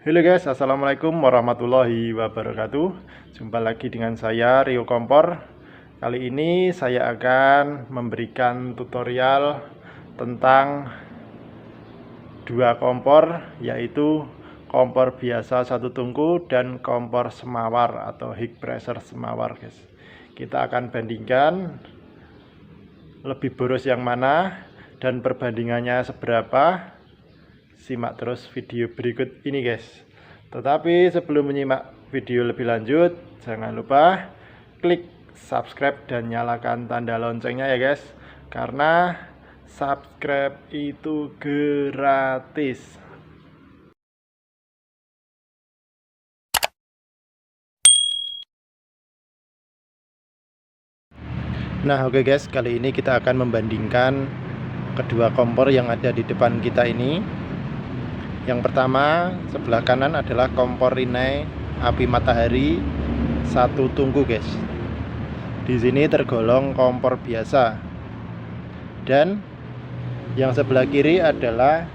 Halo guys, assalamualaikum warahmatullahi wabarakatuh. Jumpa lagi dengan saya Rio Kompor. Kali ini saya akan memberikan tutorial tentang dua kompor, yaitu kompor biasa satu tungku dan kompor semawar atau high pressure semawar guys. Kita akan bandingkan lebih boros yang mana dan perbandingannya seberapa. Simak terus video berikut ini guys. Tetapi sebelum menyimak video lebih lanjut, jangan lupa klik subscribe dan nyalakan tanda loncengnya ya guys, karena subscribe itu gratis. Nah oke guys, kali ini kita akan membandingkan kedua kompor yang ada di depan kita ini. Yang pertama, sebelah kanan adalah kompor Rinnai api matahari satu tungku guys. Di sini tergolong kompor biasa. Dan yang sebelah kiri adalah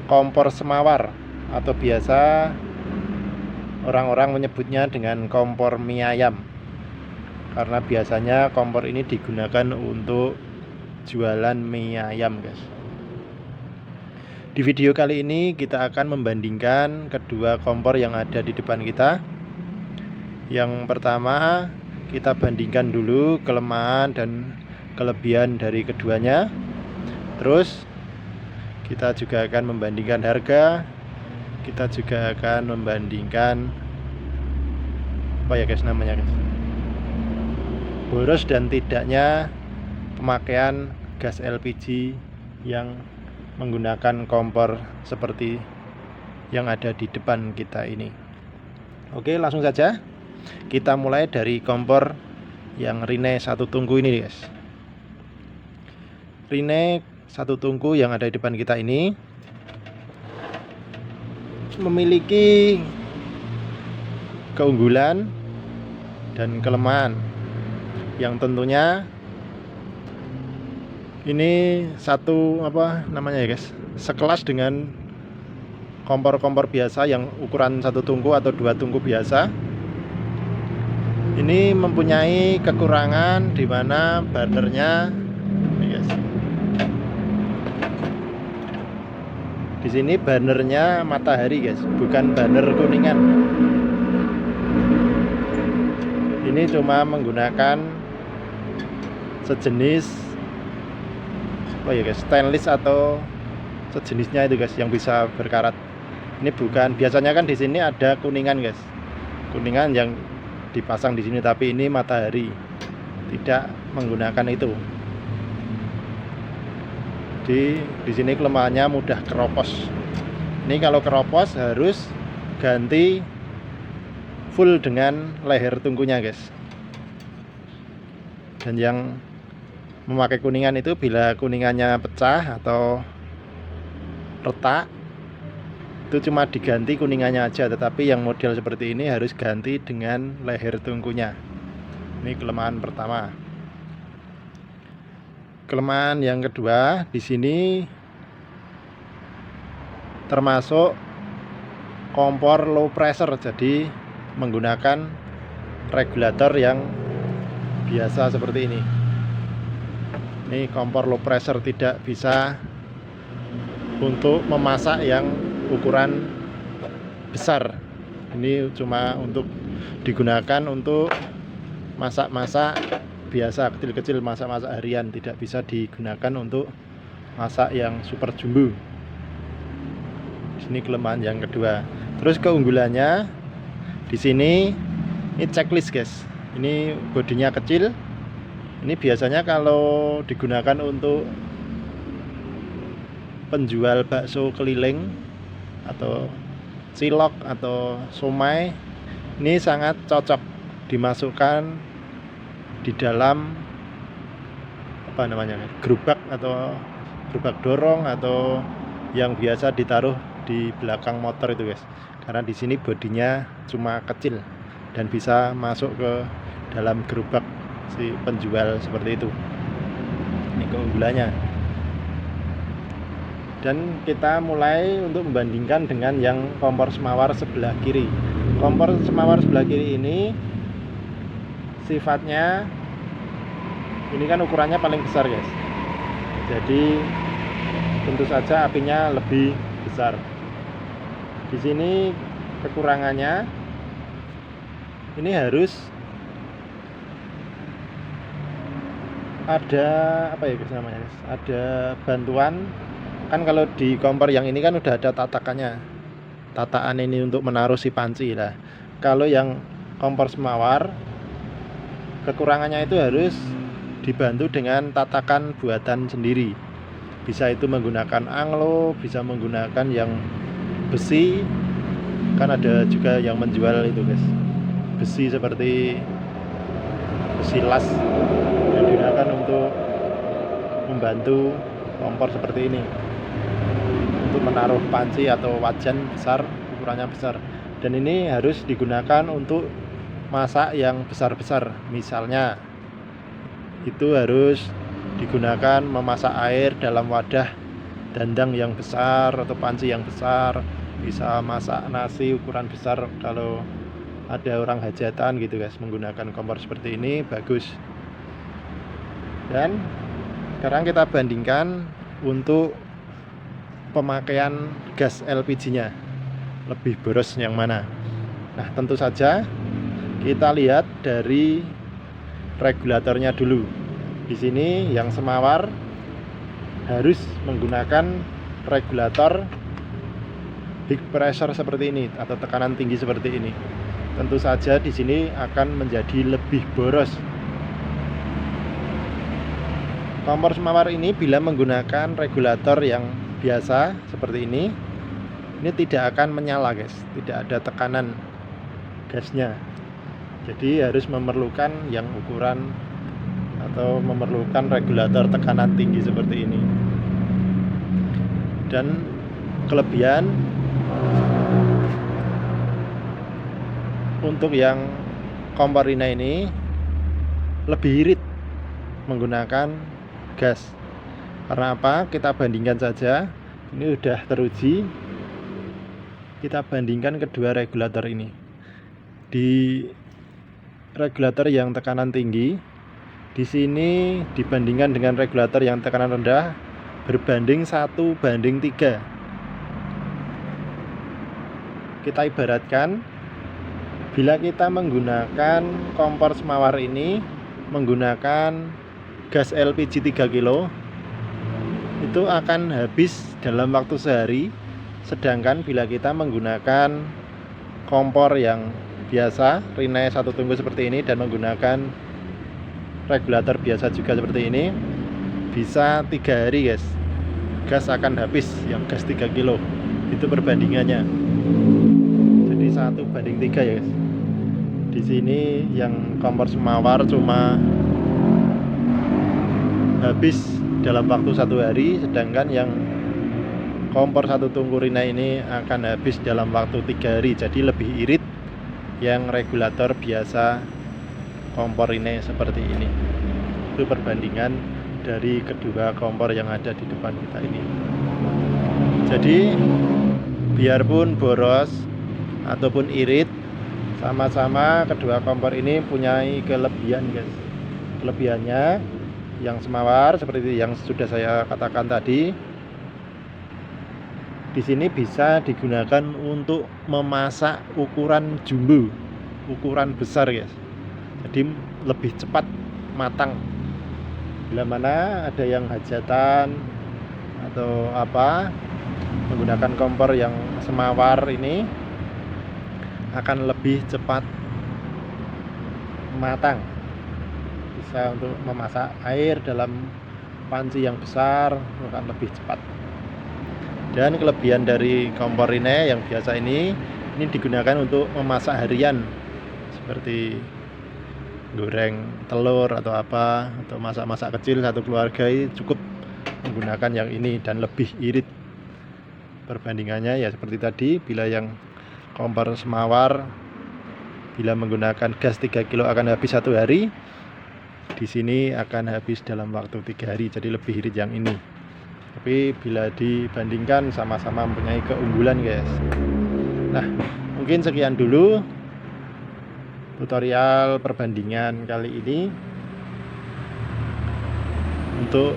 kompor semawar atau biasa orang-orang menyebutnya dengan kompor mie ayam. Karena biasanya kompor ini digunakan untuk jualan mie ayam guys. Di video kali ini kita akan membandingkan kedua kompor yang ada di depan kita. Yang pertama, kita bandingkan dulu kelemahan dan kelebihan dari keduanya. Terus kita juga akan membandingkan harga. Kita juga akan membandingkan apa ya guys namanya guys, boros dan tidaknya pemakaian gas LPG yang menggunakan kompor seperti yang ada di depan kita ini. Oke, langsung saja kita mulai dari kompor yang Rinnai satu tungku ini guys. Rinnai satu tungku yang ada di depan kita ini memiliki keunggulan dan kelemahan yang tentunya ini satu ya guys, sekelas dengan kompor-kompor biasa yang ukuran satu tungku atau dua tungku biasa. Ini mempunyai kekurangan di mana burnernya guys. Di sini burnernya matahari guys, bukan burner kuningan. Ini cuma menggunakan sejenis stainless atau sejenisnya itu guys yang bisa berkarat. Ini bukan, biasanya kan di sini ada kuningan guys, kuningan yang dipasang di sini, tapi ini matahari, tidak menggunakan itu. Di sini kelemahannya mudah keropos. Ini kalau keropos harus ganti full dengan leher tungkunya guys. Dan yang memakai kuningan itu bila kuningannya pecah atau retak, itu cuma diganti kuningannya aja, tetapi yang model seperti ini harus ganti dengan leher tungkunya. Ini kelemahan pertama. Kelemahan yang kedua, di sini termasuk kompor low pressure, jadi menggunakan regulator yang biasa seperti ini. Ini kompor low pressure, tidak bisa untuk memasak yang ukuran besar. Ini cuma untuk digunakan untuk masak-masak biasa, kecil-kecil, masak-masak harian, tidak bisa digunakan untuk masak yang super jumbo. Ini kelemahan yang kedua. Terus keunggulannya di sini ini checklist guys. Ini bodinya kecil. Ini biasanya kalau digunakan untuk penjual bakso keliling atau cilok atau somai, ini sangat cocok dimasukkan di dalam gerobak atau gerobak dorong atau yang biasa ditaruh di belakang motor itu guys. Karena di sini bodinya cuma kecil dan bisa masuk ke dalam gerobak si penjual seperti itu. Ini keunggulannya. Dan kita mulai untuk membandingkan dengan yang kompor semawar sebelah kiri. Kompor semawar sebelah kiri ini sifatnya, ini kan ukurannya paling besar guys, jadi tentu saja apinya lebih besar. Di sini kekurangannya, ini harus ada apa ya guys namanya, ada bantuan. Kan kalau di kompor yang ini kan udah ada tatakannya, tataan ini untuk menaruh si panci lah. Kalau yang kompor semawar, kekurangannya itu harus dibantu dengan tatakan buatan sendiri. Bisa itu menggunakan anglo, bisa menggunakan yang besi. Kan ada juga yang menjual itu guys, besi seperti besi las yang digunakan untuk membantu kompor seperti ini, untuk menaruh panci atau wajan besar, ukurannya besar. Dan ini harus digunakan untuk masak yang besar-besar. Misalnya itu harus digunakan memasak air dalam wadah dandang yang besar atau panci yang besar. Bisa masak nasi ukuran besar kalau ada orang hajatan gitu guys, menggunakan kompor seperti ini bagus. Dan sekarang kita bandingkan untuk pemakaian gas LPG-nya, lebih boros yang mana. Nah, tentu saja kita lihat dari regulatornya dulu. Di sini yang semawar harus menggunakan regulator big pressure seperti ini atau tekanan tinggi seperti ini. Tentu saja di sini akan menjadi lebih boros. Kompor semawar ini bila menggunakan regulator yang biasa seperti ini tidak akan menyala guys, tidak ada tekanan gasnya. Jadi harus memerlukan yang ukuran atau memerlukan regulator tekanan tinggi seperti ini. Dan kelebihan untuk yang kompor ini lebih irit menggunakan gas. Karena apa? Kita bandingkan saja. Ini udah teruji. Kita bandingkan kedua regulator ini. Di regulator yang tekanan tinggi, di sini dibandingkan dengan regulator yang tekanan rendah berbanding 1:3. Kita ibaratkan bila kita menggunakan kompor semawar ini menggunakan gas LPG 3 kilo, itu akan habis dalam waktu sehari. Sedangkan bila kita menggunakan kompor yang biasa, Rinnai 1 tungku seperti ini, dan menggunakan regulator biasa juga seperti ini, bisa 3 hari guys, gas akan habis yang gas 3 kilo. Itu perbandingannya. Jadi 1:3 ya guys. Di sini yang kompor semawar cuma habis dalam waktu 1 hari, sedangkan yang kompor 1 tungku Rinnai ini akan habis dalam waktu 3 hari. Jadi lebih irit yang regulator biasa kompor Rinnai seperti ini. Itu perbandingan dari kedua kompor yang ada di depan kita ini. Jadi biarpun boros ataupun irit, sama-sama kedua kompor ini punya kelebihan guys. Kelebihannya yang semawar seperti yang sudah saya katakan tadi, di sini bisa digunakan untuk memasak ukuran jumbo, ukuran besar guys. Jadi lebih cepat matang. Bila mana ada yang hajatan atau apa, menggunakan kompor yang semawar ini akan lebih cepat matang. Bisa untuk memasak air dalam panci yang besar akan lebih cepat. Dan kelebihan dari kompor Rinnai yang biasa ini digunakan untuk memasak harian, seperti goreng telur atau apa, atau masak-masak kecil satu keluarga, cukup menggunakan yang ini dan lebih irit. Perbandingannya ya seperti tadi, bila yang kompor semawar bila menggunakan gas 3 kilo akan habis 1 hari, di sini akan habis dalam waktu 3 hari, jadi lebih irit yang ini. tapi bila dibandingkan sama-sama mempunyai keunggulan guys. Nah, mungkin sekian dulu tutorial perbandingan kali ini. Untuk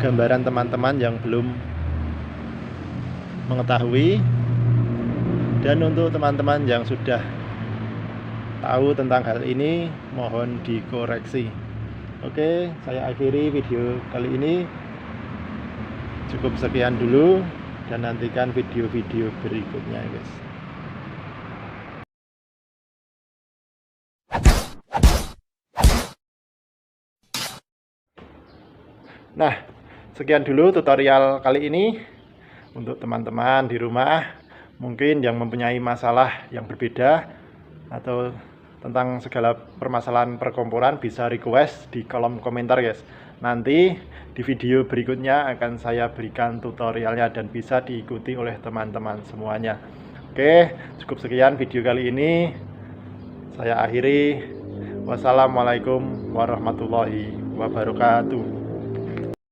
gambaran teman-teman yang belum mengetahui, dan untuk teman-teman yang sudah tahu tentang hal ini, mohon dikoreksi. Oke, saya akhiri video kali ini. Cukup sekian dulu, dan nantikan video-video berikutnya guys. Nah, sekian dulu tutorial kali ini. Untuk teman-teman di rumah mungkin yang mempunyai masalah yang berbeda atau tentang segala permasalahan perkomporan, bisa request di kolom komentar guys. Nanti di video berikutnya akan saya berikan tutorialnya dan bisa diikuti oleh teman-teman semuanya. Oke, cukup sekian video kali ini. Saya akhiri. Wassalamualaikum warahmatullahi wabarakatuh.